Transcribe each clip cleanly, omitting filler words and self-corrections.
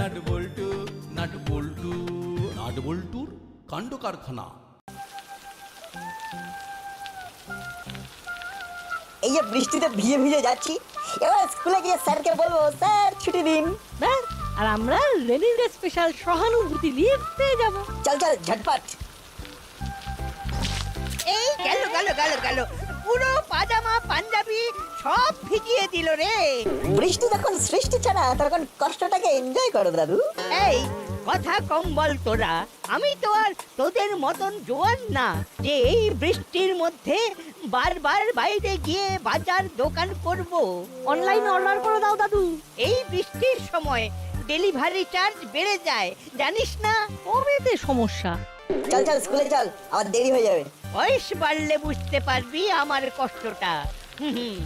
Nut বল্টু nut বল্টু nut বল্টুর কাণ্ড কারখানা। এই যে বৃষ্টিতে ভিজে ভিজে যাচ্ছি, এবার স্কুলে গিয়ে স্যারকে বলবো স্যার ছুটি দিন। ব্যাস, আর আমরা রেনিং ডে স্পেশাল সহানুভূতি লিভ পেয়ে যাব। চল চল ঝটপট। এই গেল গেল গেল গেল, পুরো পাজামা পাঞ্জাবি সব ভিজিয়ে দিল রে। বৃষ্টি যখন সৃষ্টি ছাড়া তখন কষ্টটাকে এনজয় করো দাদু। এই কথা কম বল তোরা, আমি তো আর তোদের মতন জোয়ান না যে এই বৃষ্টির মধ্যে বারবার বাইরে গিয়ে বাজার দোকান করব। অনলাইনে অর্ডার করে দাও দাদু। এই বৃষ্টির সময় ডেলিভারি চার্জ বেড়ে যায় জানিস না? কবেতে সমস্যা। চল চল স্কুলে চল, আবার দেরি হয়ে যাবে। বয়স বাড়লে বুঝতে পারবি আমার কষ্টটা। হুম।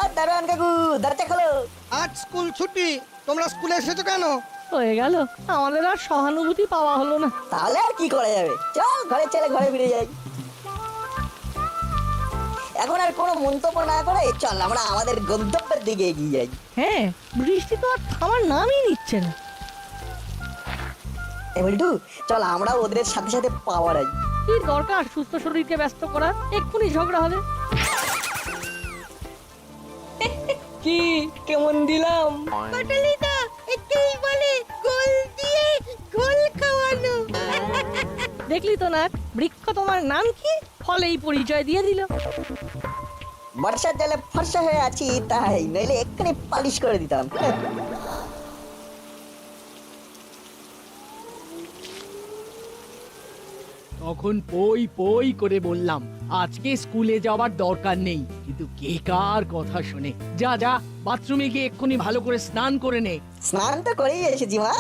আর দারোয়ান কাকু দরজা খোলো। আজ স্কুল ছুটি, তোমরা স্কুলে এসেছো কেন? হয়ে গেল, আমাদের আর সহানুভূতি পাওয়া হলো না। তাহলে আর কি করা যাবে, চল ঘরে চলে ঘরে ফিরে যাই। এখন আর কোনো মন্তব্য না করে চল আমরা আমাদের গন্তব্যের দিকে এগিয়ে যাই। হ্যাঁ, বৃষ্টি তো আর থামার নামই নিচ্ছে না। বল্টু চল আমরা ওদের সাথে সাথে পাওয়া যাই। কি দরকার সুস্থ শরীরকে ব্যস্ত করা, এক্ষুনি ঝগড়া হবে। কি কেমন দিলাম? পটলিদা একেই বলে গোল দিয়ে গোল খাওয়ানো। দেখলি তো না, বৃক্ষ তোমার নাম কি, ফলেই পরিচয় দিয়ে দিল। বর্ষার জলে ফর্সা হয়ে আছি তাই, নইলে এক্ষুনি পালিশ করে দিতাম। তখন পই পই করে বললাম আজকে স্কুলে যাওয়ার দরকার নেই, কিন্তু কে কার কথা শুনে। যা যা বাথরুমে গিয়ে এক্ষুনি ভালো করে স্নান করে নে। স্নান তো করেই এসেছি মা,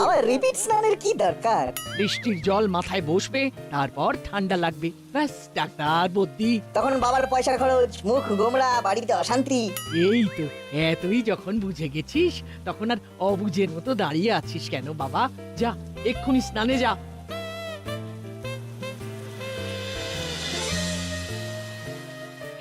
আবার রিপিট স্নানের কি দরকার? বৃষ্টির জল মাথায় বসবে, তারপর ঠান্ডা লাগবে, ব্যাস ডাক্তার বদ্যি। তখন বাবার পয়সার খরচ, মুখ গোমড়া, বাড়িতে অশান্তি। এই তো এতই যখন বুঝে গেছিস, তখন আর অবুঝের মতো দাঁড়িয়ে আছিস কেন বাবা? যা এক্ষুনি স্নানে যা।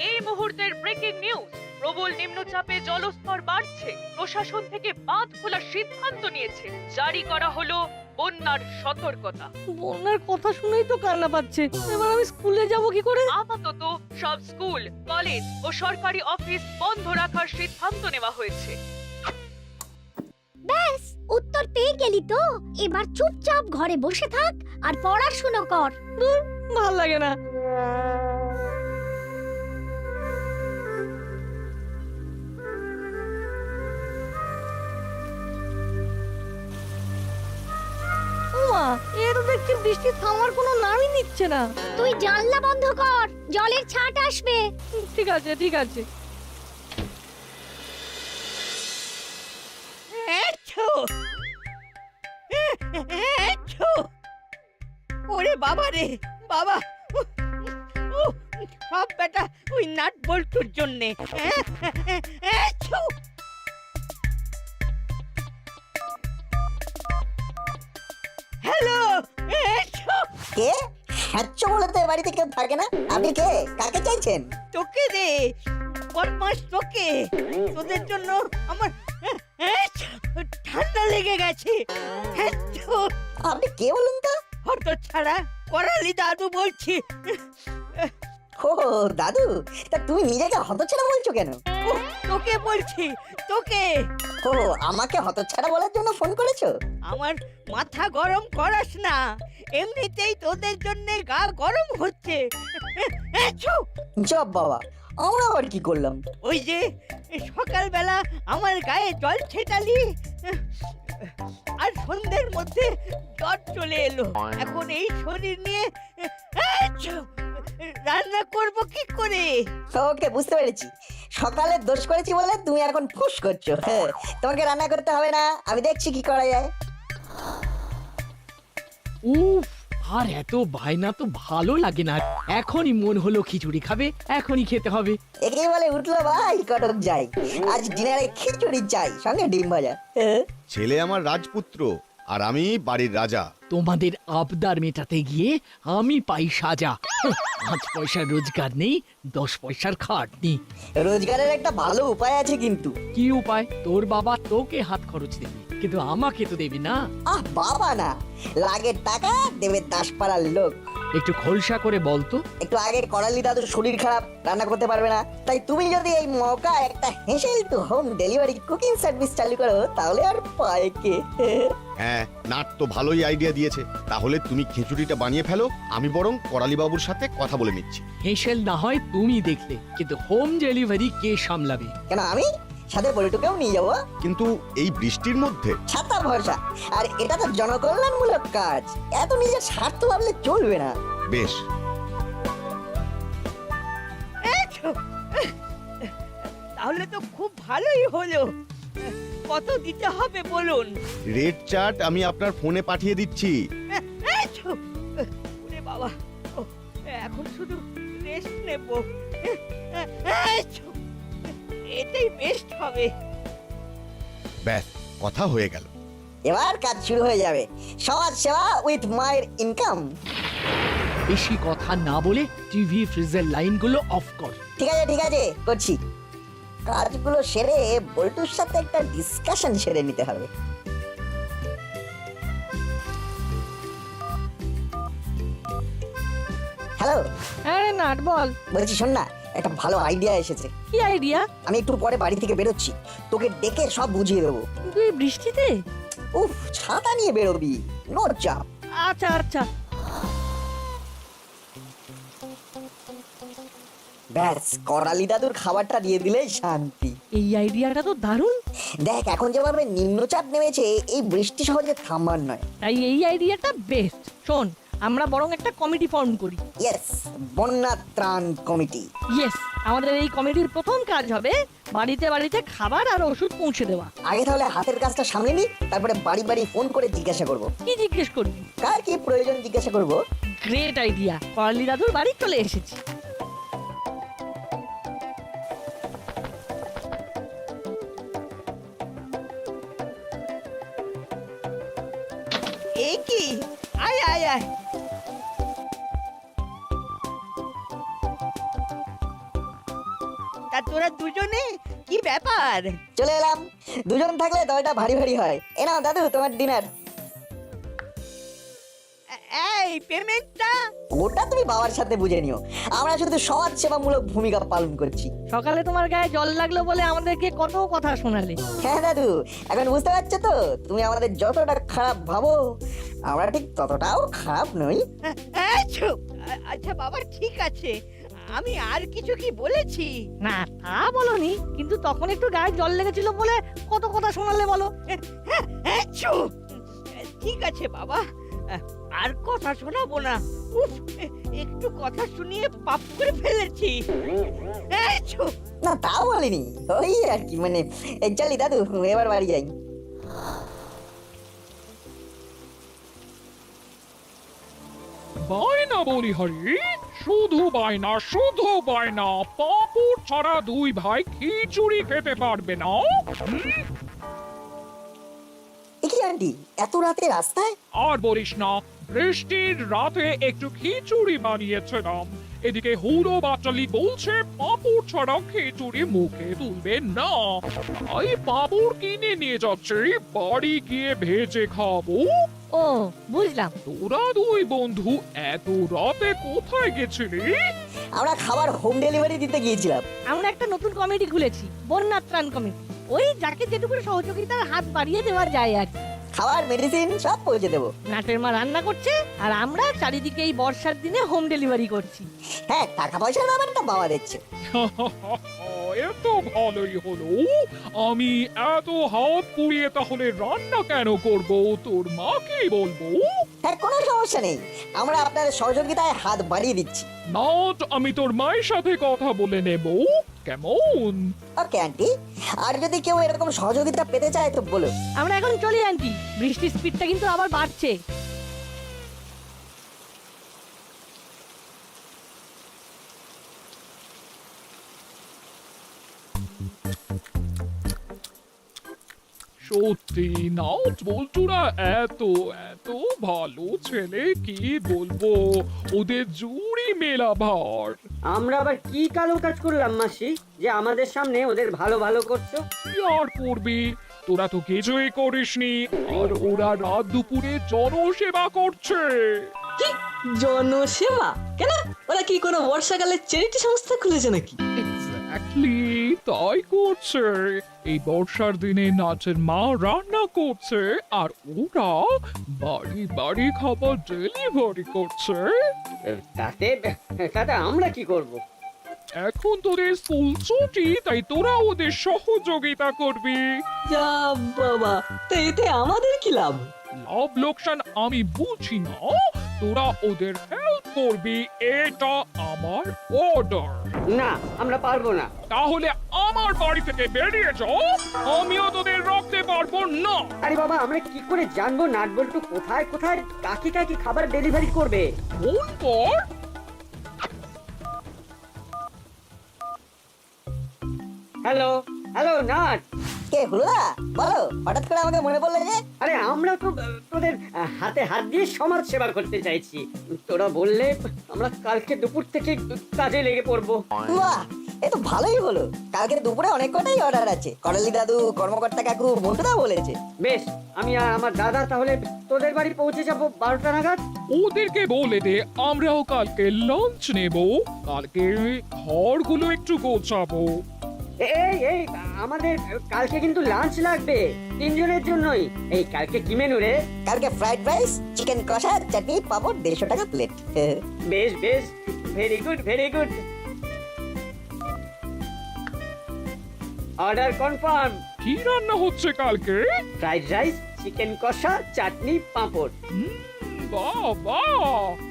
এই মুহূর্তের ব্রেকিং নিউজ, প্রবল নিম্নচাপে জলস্তর বাড়ছে, প্রশাসন থেকে বাঁধ খোলার সিদ্ধান্ত নিয়েছে, জারি করা হলো বন্যার সতর্কতা। বন্যার কথা শুনেই তো কান্না পাচ্ছে, এবার আমি স্কুলে যাব কি করে? আপাতত সব স্কুল, কলেজ ও সরকারি অফিস বন্ধ রাখার সিদ্ধান্ত নেওয়া হয়েছে। ব্যাস, উত্তর পেয়ে গেলি তো, এবার চুপচাপ ঘরে বসে থাক আর পড়াশোনা কর। ভাল লাগে না। ওমা, এর দেখছি বৃষ্টি থামার কোনো নামই নিচ্ছে না। তুই জানলা বন্ধ কর, জলের ছাট আসবে। ঠিক আছে ঠিক আছে। ওরে বাবা রে বাবা, সব বেটা ওই নাট বল্টুর জন্যে। হ্যালো, কে হ্যাচ্ছ বলে তো এ বাড়িতে কেউ থাকে না। আপনি কে, কাকে চাইছেন? তোকে রে বদমাস, তোকে, তোদের জন্য আমার ঠান্ডা লেগে গেছে। আপনি কে বলুন তো? হত ছাড়া করালি দাদু বলছি। ও দাদু, তা তুমি নিজেকে হতচ্ছাড়া বলছো কেন? তোকে বলছি, তোকে। ও আমাকে হতচ্ছাড়া বলার জন্য ফোন করেছো? আমার মাথা গরম করাস না, এমনিতেই তোদের জন্য গা গরম হচ্ছে। জব বাবা, আমরা আবার কি করলাম? ওই যে সকালবেলা আমার গায়ে জল ছেটালি, আর সন্ধ্যের মধ্যে জ্বর চলে এলো। এখন এই শরীর নিয়ে রান্না করব কি করে? ওকে, বুঝতে পেরেছি। সকালে দোষ করেছি বলে তুমি এখন ফুস করছো। হ্যাঁ, তোমাকে রান্না করতে হবে না, আমি দেখছি কি করা যায়। উফ, আর এত বায়না তো ভালো লাগে না। এখনই মন হলো খিচুড়ি খাবে, এখনই খেতে হবে। একেই বলে উঠলো ভাই কটক যাই, আজ ডিনারে খিচুড়ি চাই, সঙ্গে ডিম ভাজা। ছেলে আমার রাজপুত্র আর আমি বাড়ির রাজা, তোমাদের আবদার মেটাতে গিয়ে আমি পাই সাজা। 5 পয়সার রোজগার নেই, 10 পয়সার খাটনি। রোজগারের একটা ভালো উপায় আছে কিন্তু। কি উপায়? তোর বাবা তোকে হাত খরচ দেবে, কিন্তু আমাকে তো দেবে না। বাবা না, লাগের টাকা দেবে দাসপাড়ার লোক। একটু খোলসা করে বলতো। একটু আগে করালি দাদুর শরীর খারাপ, রান্না করতে পারবে না, তাই তুমি যদি এই মৌকা একটা হেসেল to home delivery cooking service চালু করো তাহলে আর পায় কে। হ্যাঁ, নাট তো ভালোই আইডিয়া দিয়েছে। তাহলে তুমি খিচুড়িটা বানিয়ে ফেলো, আমি বরং করালি বাবুর সাথে কথা বলে নিচ্ছি। হেসেল না হয় তুমি দেখলে, কিন্তু হোম ডেলিভারি কে সামলাবে? কেন, আমি সাথে পলিটুকেও নিয়ে যাবো। কিন্তু এই বৃষ্টির মধ্যে ছাতা ভরসা, আর এটা তো জনকল্যাণমূলক কাজ, এত নিজের স্বার্থ ভাবলে চলবে না। বেশ। তাহলে তো খুব ভালোই হলো। কত দিতে হবে বলুন? রেড চার্ট আমি আপনার ফোনে পাঠিয়ে দিচ্ছি। ওরে বাবা, ও, এখন শুধু রেস্ট নেব। এটাই বেস্ট হবে। ব্যাস, কথা হয়ে গেল। এবার কাজ শুরু হয়ে যাবে। সমাজ সেবা উইথ মায়ের ইনকাম। বেশি কথা না বলে টিভি ফ্রিজের লাইনগুলো অফ কর। ঠিক আছে করছি। কাজগুলো সেরে বল্টুর সাথে একটা ডিসকাশন সেরে নিতে হবে। হ্যালো, আরে নাট বল। বলছি শোন না, একটা ভালো আইডিয়া এসেছে। কি আইডিয়া? আমি একটু পরে বাড়ি থেকে বেরোচ্ছি, তোকে ডেকে সব বুঝিয়ে দেবো। কিন্তু এই বৃষ্টিতে? উফ, ছাতা নিয়ে বেরোবি, নো চাপ। আচ্ছা আচ্ছা। ব্যাস, করালি দাদুর খাবারটা দিয়ে দিলেই শান্তি। এই আইডিয়াটা তো দারুণ। দেখ, এখন যেভাবে নিম্নচাপ নেমেছে, এই বৃষ্টি সহজে থামবার নয়। তাই এই আইডিয়াটা বেস্ট। শোন, আমরা বরং একটা কমিটি ফর্ম করি। ইয়েস, বন্যা ত্রাণ কমিটি। ইয়েস, আমাদের এই কমিটির প্রথম কাজ হবে বাড়িতে বাড়িতে খাবার আর ওষুধ পৌঁছে দেওয়া। আগে তাহলে হাতের কাজটা সামলে নি, তারপরে বাড়ি বাড়ি ফোন করে জিজ্ঞাসা করব। কি জিজ্ঞেস করবি? কার কি প্রয়োজন জিজ্ঞাসা করব। Great idea. করালি দাদুর বাড়ি চলে এসেছি। এ কি? আয় আয় আয়। তা তোরা দুজনে কি ব্যাপার? চলে এলাম। দুজন থাকলে দলটা ভারী ভারী হয়। এ নাও দাদু, তোমার ডিনার। এই পেমেন্টটা? ওটা তুমি বাবার সাথে বুঝে নিও, আমরা শুধু সমাজ সেবামূলক ভূমিকা পালন করছি। সকালে তোমার গায়ে জল লাগলো বলে আমাদেরকে কত কথা শোনালে। হ্যাঁ দাদু, এখন বুঝতে পারছো তো, তুমি আমাদের যতটা খারাপ ভাবো, আমরা ঠিক ততটাও খারাপ নই। আচ্ছা বাবা, ঠিক আছে। আমি আর কিছু কি বলেছি? না, তা বলনি, কিন্তু তখন একটু গায়ে জল লেগেছিল বলে কত কথা শোনালে বলো। ঠিক আছে বাবা, আর কথা শোনাবো না। উফ, একটু কথা শুনিয়ে পাপ করে ফেলেছি। না, তাও বলিনি, ওই আর কি, মানে এই চলি দাদু, এবার বাড়ি যাই। বায়না বলি হরি, শুধু বায়না, শুধু বায়না। পাঁপড় ছাড়া দুই ভাই খিচুড়ি খেতে পারবে না। কি আন্টি, এত রাতে রাস্তায়? আর বলিস না, বৃষ্টির রাতে একটু খিচুড়ি বানিয়েছিলাম। এদিকে হুড়ো বাচালি বলছে পাঁপড় ছাড়া খিচুড়ি মুখে তুলবে না। তাই পাঁপড় কিনে নিয়ে যাচ্ছি, বাড়ি গিয়ে ভেজে খাবো। ও, বুঝলাম। তোরা দুই বন্ধু এত রাতে কোথায় গেছিলি? আমরা খাবার হোম ডেলিভারি দিতে গিয়েছিলাম। আমরা একটা নতুন কমিটি খুলেছি, বন্যা ত্রাণ কমিটি। ওই যাকে যেটুকু সহযোগিতার হাত বাড়িয়ে দেওয়া যায় আর কি। খাবার, মেডিসিন সব পৌঁছে দেবো। নাটের মা রান্না করছে, আর আমরা চারিদিকে এই বর্ষার দিনে হোম ডেলিভারি করছি। হ্যাঁ, টাকা পয়সার ব্যাপারটা বাবা দেখছে। এত ভালোই হলো। আমি এত হাত পুড়িয়ে তাহলে রান্না কেন করব? তোর মাকেই বলবো। হ্যাঁ, কোনো সমস্যা নেই, আমরা আপনার সহযোগিতায় হাত বাড়িয়ে দিচ্ছি। নট, আমি তোর মায়ের সাথে কথা বলে নেব। কেমন? ওকে আন্টি, আর যদি কেউ এরকম সহযোগিতা পেতে চায় তো বলো। আমরা এখন চলি আন্টি, বৃষ্টির স্পিডটা কিন্তু আবার বাড়ছে। সত্যি নাট বল্টুরা এত এত ভালো ছেলে, কি বলবো, ওদের জুড়ি মেলা ভার। আমরা আবার কি কালো কাজ করলাম মাসি যে আমাদের সামনে ওদের ভালো ভালো করছো? কি আর করবি, তোরা তো কিছুই করিসনি, আর ওরা রাত দুপুরে জনসেবা করছে। জনসেবা কেন? ওরা কি কোনো বর্ষাকালের চ্যারিটি সংস্থা খুলেছে নাকি? এক্স্যাক্টলি তাই করছে। এই বর্ষার দিনে নাচের মা রান্না করছে, আর ওরা বাড়ি বাড়ি খাবার ডেলিভারি করছে। তাতে তাতে আমরা কি করব? এখন তোদের স্কুল ছুটি, তাই তোরা ওদের সহযোগিতা করবি। যা বাবা, তো এতে আমাদের কি লাভ? লাভ লোকসান আমি বুঝি না, তোরা ওদের হেল্প করবি, এটা আমার অর্ডার। না, আমরা পারবো না। তাহলে আমার বাড়ি থেকে বেরিয়ে যাও, আমিও তোদের রাখতে পারবো না। আরে বাবা, আমরা কি করে জানবো নাটবল্টু কোথায় কোথায় কাকে কাকে খাবার ডেলিভারি করবে? ফোন কর। Hello hello nut. কে হুলা? বলো, হঠাৎ করে আমাকে মনে পড়লো যে? আরে আমরা তো তোদের হাতে হাত দিয়ে সমাজ সেবা করতে চাইছি। তোরা বললে আমরা কালকে দুপুর থেকে কাজে লেগে পড়বো। বাহ, এ তো ভালোই হলো। কালকে দুপুরে অনেক কটাই অর্ডার আছে। করালি দাদু, কর্মকর্তা কাকু, বন্ধুরা বলেছে। বেশ, আমি আর আমার দাদা তাহলে তোদের বাড়ি পৌঁছে যাবো 12টা নাগাদ। ওদেরকে বলে দে আমরাও কালকে লাঞ্চ নেব, কালকে ঘরগুলো একটু গোছাবো। এই এই আমাদের কালকে কিন্তু লাঞ্চ লাগবে 3 জনের জন্যই। এই কালকে কি মেনু রে? কালকে ফ্রাইড রাইস, চিকেন কষা, চাটনি, পাপড়, 150 টাকা প্লেট। বেশ বেশ, very good very good. Order confirm. কি রান্না হচ্ছে কালকে? ফ্রাইড রাইস, চিকেন কষা, চাটনি, পাঁপড়। বাবা,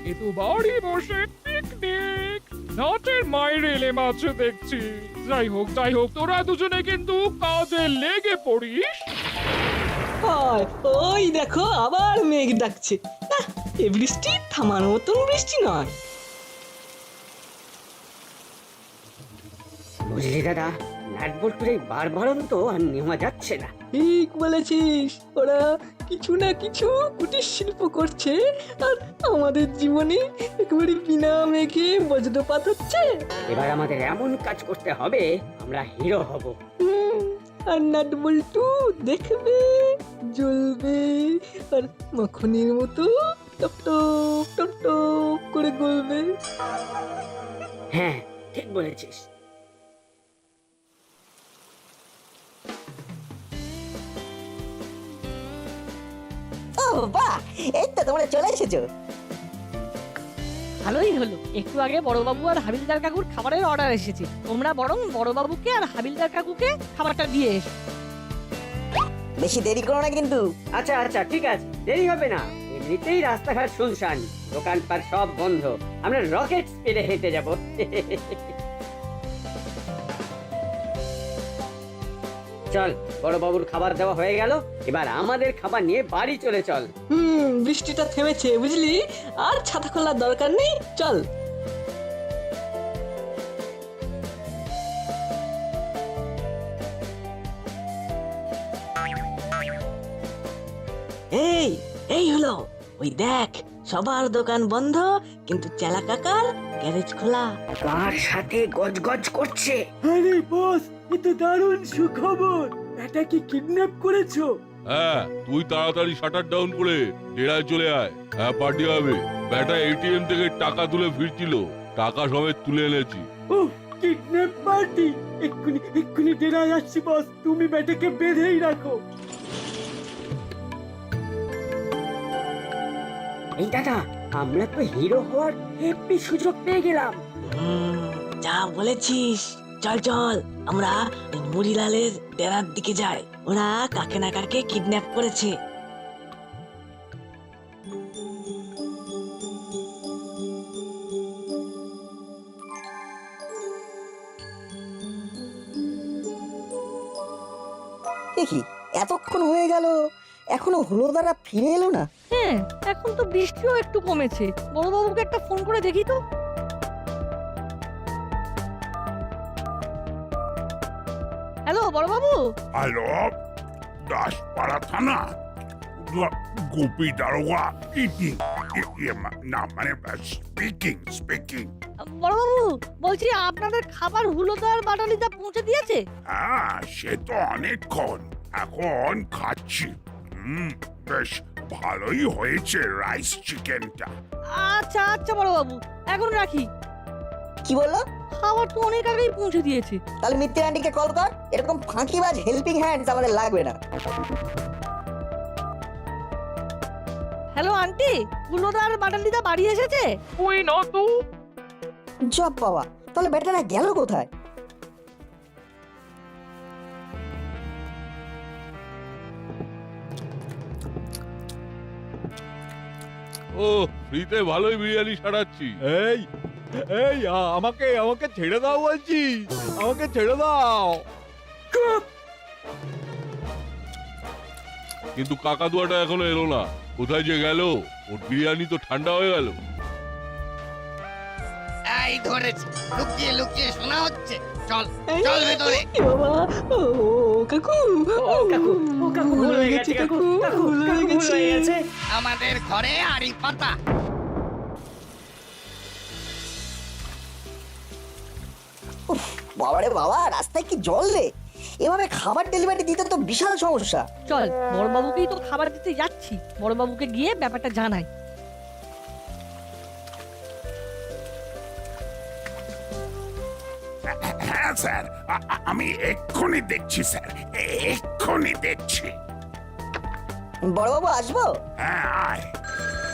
এ তো বাড়ি বসে পিকনিক। নাটের মায়ের এলে মাছে দেখছি। যাই হোক তোরা দুজনে কিন্তু কাজে লেগে পড়িস। হয়, ওই দেখো আবার মেঘ ডাকছে। না, এ বৃষ্টি থামার মতন বৃষ্টি নয়। বুঝলি দাদা, নাটবল্টুর এই বারবারন তো আর নেওয়া যাচ্ছে না। ঠিক বলেছিস, ওরা কিছু না কিছু কুটির শিল্প করছে, আর আমাদের জীবনে একেবারে বিনা মেঘে বজ্রপাত হচ্ছে। এবার আমাদের এমন কাজ করতে হবে আমরা হিরো হব। আর নাটবল্টু দেখবে, জ্বলবে, আর মাখনের মতো টপ টপ টপ টপ করে গলবে। হ্যাঁ, ঠিক বলেছিস। ও বাহ, এই তো তোমরা চলে এসেছো। ভালোই হলো, একটু আগে বড়বাবু আর হাবিলদার কাকুর খাবারের অর্ডার এসেছে। তোমরা বরং বড়বাবুকে আর হাবিলদার কাকুকে খাবারটা দিয়ে এসো। বেশি দেরি করো না কিন্তু। আচ্ছা আচ্ছা, ঠিক আছে, দেরি হবে না। এমনিতেই রাস্তাঘাট শুনশান, দোকানপাট সব বন্ধ। আমরা রকেট স্পিডে হেঁটে যাব। চল, বড়বাবুর খাবার দেওয়া হয়ে গেল, এবার আমাদের খাবার নিয়ে বাড়ি চলে চল। বৃষ্টিটা থেমেছে বুঝলি, আর ছাতা খোলার দরকার নেই, চল। এই এই হলো, ওই দেখ সবার দোকান বন্ধ, কিন্তু চেলা কাকার গ্যারেজ খোলা। কার সাথে গজগজ করছে? আরে বস, এ তো দারুণ সুখবর। এটা কি কিডন্যাপ করেছো? হ্যাঁ, তুই তাড়াতাড়ি শাটার ডাউন করে ডেরায় চলে আয়। হ্যাঁ, পার্টি হবে। ব্যাটা এটিএম থেকে টাকা তুলে ফিরছিল, টাকা সমেত তুলে এনেছি। Kidnap party? এক্ষুনি ডেরায় আসছি বস, তুমি ব্যাটাকে বেঁধেই রাখো। এই দাদা, আমরা তো হিরো হওয়ার হেপি সুযোগ পেয়ে গেলাম। যা বলেছিস, চল চল আমরা মুড়িলালের ডেরার দিকে যাই। ওরা কাকে না কাকে কিডন্যাপ করেছে। দেখি এতক্ষণ হয়ে গেল, এখনো হলুদারা ফিরে এলো না। হ্যাঁ, এখন তো বৃষ্টিও একটু কমেছে। বড়বাবুকে একটা ফোন করে দেখি তো। হ্যালো বড়বাবু। হ্যালো, দাসপাড়া থানা গোপী দারোগা ইটিং না মানে স্পিকিং বড়বাবু বলছি আপনাদের খাবার হুলোদার বাটালিদা পৌঁছে দিয়েছে? হ্যাঁ সে তো অনেকক্ষণ, এখন খাচ্ছি। বেশ ভালোই হয়েছে রাইস চিকেনটা। আচ্ছা আচ্ছা বড়বাবু, এখন রাখি। কি বললো? খাবার তো অনেক আগেই পৌঁছে দিয়েছে। তাহলে মিত্তির আন্টিকে কল কর, এরকম ফাঁকিবাজ হেল্পিং হ্যান্ডস আমাদের লাগবে না। হ্যালো আন্টি, হুলোদার বাটালিদা বাড়ি এসেছে? ওই না তো। জব বাবা, তাহলে বেটারা গেল কোথায়? ও ফ্রিতে ভালোই বিরিয়ানি সারাচ্ছি। এই এই আমাকে আমাকে ছেড়ে দাও বলছি, আমাকে ছেড়ে দাও। কিন্তু কাকাতুয়াটা এখনো এলো না, কোথায় যে গেল? ওর বিরিয়ানি তো ঠান্ডা হয়ে গেল। এই ধরেছি, লুকিয়ে লুকিয়ে শোনা হচ্ছে। চল চল ভেতরে। এ বাবা, ও কাকু, ও কাকু, ও কাকু ভুল হয়ে গেছে, কাকু ভুল হয়ে গেছে। আমাদের ঘরে আড়ি পাতা। বাবারে বাবা, রাস্তায় কি জল রে! এভাবে খাবার ডেলিভারি দিতে তো বিশাল সমস্যা। চল বড়বাবুকেই তো খাবার দিতে যাচ্ছি, বড়বাবুকে গিয়ে ব্যাপারটা জানাই। হ্যাঁ স্যার, আমি এক্ষুনি দেখছি স্যার, এক্ষুনি দেখছি। বড়বাবু আসবো? হ্যাঁ আয়।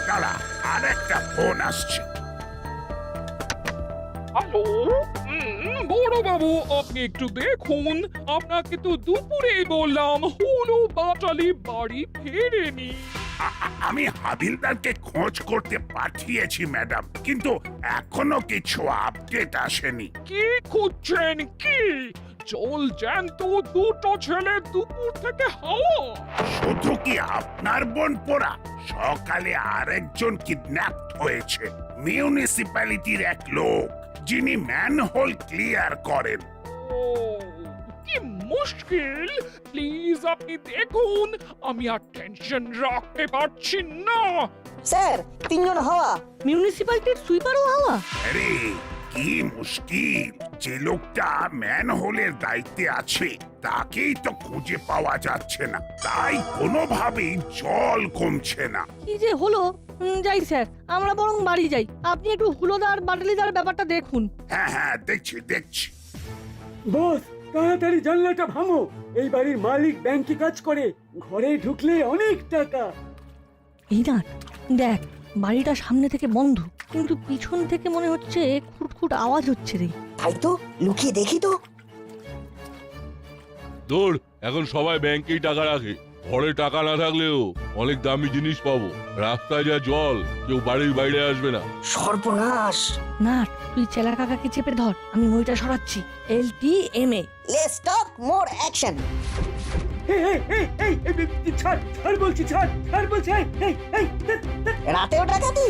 দাঁড়া, আরেকটা ফোন আসছে। হ্যালো, বড় বাবু আপনি একটু দেখুন, আপনাকে তো দুপুরে বললাম হুলো বাটালি বাড়ি ফেরেনি। আমি হাবিলদারকে খোঁজ করতে পাঠিয়েছি ম্যাডাম, কিন্তু এখনো কিছু আপডেট আসেনি। কি খুঁজছেন কি? জল জ্যান্ত দুটো ছেলে দুপুর থেকে হাওয়া। শুধু কি আপনার বোন পোড়া? সকালে আরেকজন কিডন্যাপ হয়েছে, মিউনিসিপ্যালিটির এক লোক যিনি ম্যানহোল ক্লিয়ার করেন। ও কি মুশকিল, প্লিজ আপনি দেখুন, আমি আর টেনশন রাখতে পারছি না। স্যার, 3 জন হাওয়া। মিউনিসিপ্যালিটির সুইপারও হাওয়া? আরে কি মুশকিল, যে লোকটা ম্যানহোলের দায়িত্বে আছে তাকেই তো খুঁজে পাওয়া যাচ্ছে না, তাই কোনোভাবেই জল কমছে না। কি যে হলো! যাই স্যার, আমরা বরং বাড়ি যাই। আপনি একটু হুলোদার বাটালিদার ব্যাপারটা দেখুন। হ্যাঁ হ্যাঁ দেখছি দেখছি। বস, তাড়াতাড়ি জানলাটা ভাঙো। এই বাড়ির মালিক ব্যাংকে কাজ করে, ঘরে ঢুকলে অনেক টাকা। এই না, দেখ বাড়িটা সামনে থেকে বন্ধ, কিন্তু পিছন থেকে মনে হচ্ছে খুটখুট আওয়াজ হচ্ছে রে। তাই তো, লুকিয়ে দেখি তো। দৌড়, এখন সবাই ব্যাংকেই টাকা রাখে। ঘরে টাকা না থাকলেও অনেক দামি জিনিস পাবো। রাস্তায় যা জল, কেউ বাড়ির বাইরে আসবে না। সর্বনাশ! না, তুই চেলা কাকাকে চেপে ধর, আমি মইটা সরাচ্ছি। LTMA। Let's talk more action. ছাড় বলছি, ছাড় বলছি। রাতেও ডাকাতি?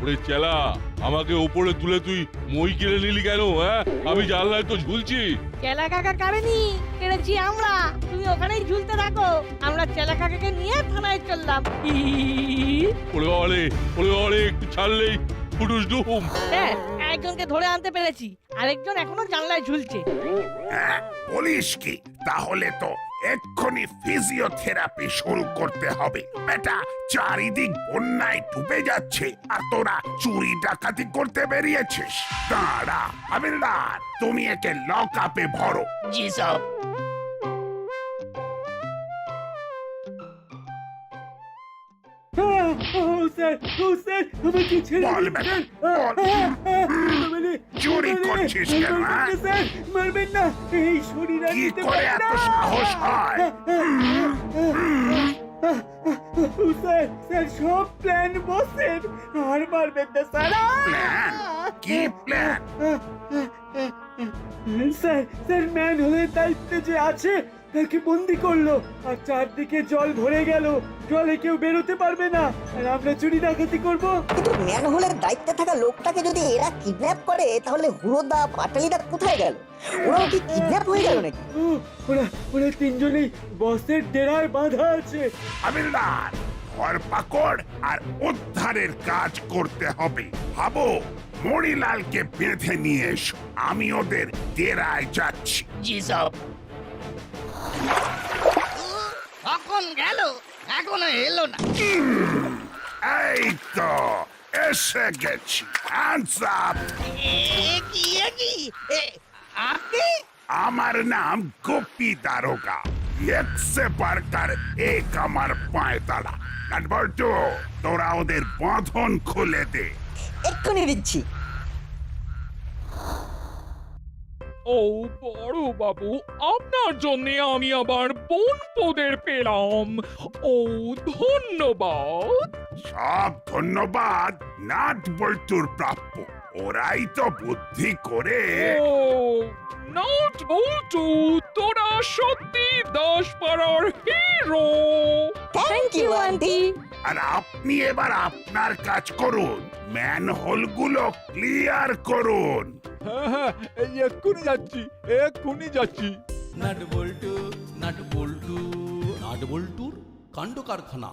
ওরে চেলা, আমাকে ওপরে তুলে তুই মই কিনে নিলি কেন? হ্যাঁ, আমি জানলায় তো ঝুলছি। চেলা কাকা কারেনি, কেড়েছি আমরা। তুমি ওখানেই ঝুলতে থাকো, আমরা চেলা কাকাকে নিয়ে থানায় চললাম। ওরে বাবারে, ওরে বাবারে, একটু ছাড়লেই ফুটুস ডুম। হ্যাঁ, একজনকে ধরে আনতে পেরেছি, আরেকজন এখনো জানলায় ঝুলছে। হ্যাঁ, বলিস কি? তাহলে তো এক্ষুনি ফিজিওথেরাপি শুরু করতে হবে। বেটা, চারিদিক বন্যায় ডুবে যাচ্ছে আর তোরা চুরি ডাকাতি করতে বেরিয়েছিস। দাঁড়া হাবিলদার, তুমি একে লক আপে ভরো। জি সব। বল বেটা, বল। চুরি করছিস কেন? মারবেন না, এই শরীর আর কি নিতে করে পারে এত না। সাহস হয়? স্যার সব প্ল্যান বসের, আর মারবেন না স্যার। প্ল্যান? কি প্ল্যান? স্যার ম্যান হলে দায়িত্বে যে আছে একে বন্দি করলো আর চারদিকে জল ভরে গেল, জলে কেউ বেরোতে পারবে না, আর আমরা চুরি ডাকাতি করবো। কিন্তু ম্যানহোলের দায়িত্বে থাকা লোকটাকে যদি এরা কিডন্যাপ করে তাহলে হুড়োদা পাটালিদা কোথায় গেল? ওরাও কি কিডন্যাপ হয়ে গেল নাকি? ওরা ওরা তিনজনেই বসের ডেরায় বাঁধা আছে। হাবিলদার, ধরপাকড় আর উদ্ধারের কাজ করতে হবে। ভাবো, মণিলালকে বেঁধে নিয়ে এসো, আমি ওদের ডেরায় যাচ্ছি। জি সব। কখন গেল, এখনো এলো না। এই তো এসে গেছি। Hands up. আপনি? আমার নাম গোপী দারোগা। এক সে বাড়কার এক আমার পায়ে তালা। নাটবল্টু, তোরা ওদের বাঁধন খুলে দে। এক্ষুনি দিচ্ছি। ও বড় বাবু, আপনার জন্য আমি আবার বনপোদের পেলাম। ও ধন্যবাদ। সব ধন্যবাদ নাটবল্টুর প্রাপ্য। ওরাই তো বুদ্ধি করে। ও নট বল্টু, তোরা সত্যি দাসপাড়ার হিরো। Thank you aunty. আর আপনি এবার আপনার কাজ করুন, ম্যানহোলগুলো ক্লিয়ার করুন। হ্যাঁ হ্যাঁ, এই এক্ষুনি যাচ্ছি, এক্ষুনি যাচ্ছি। নাট বল্টু, নাট বল্টু, নাট বল্টুর কাণ্ড কারখানা।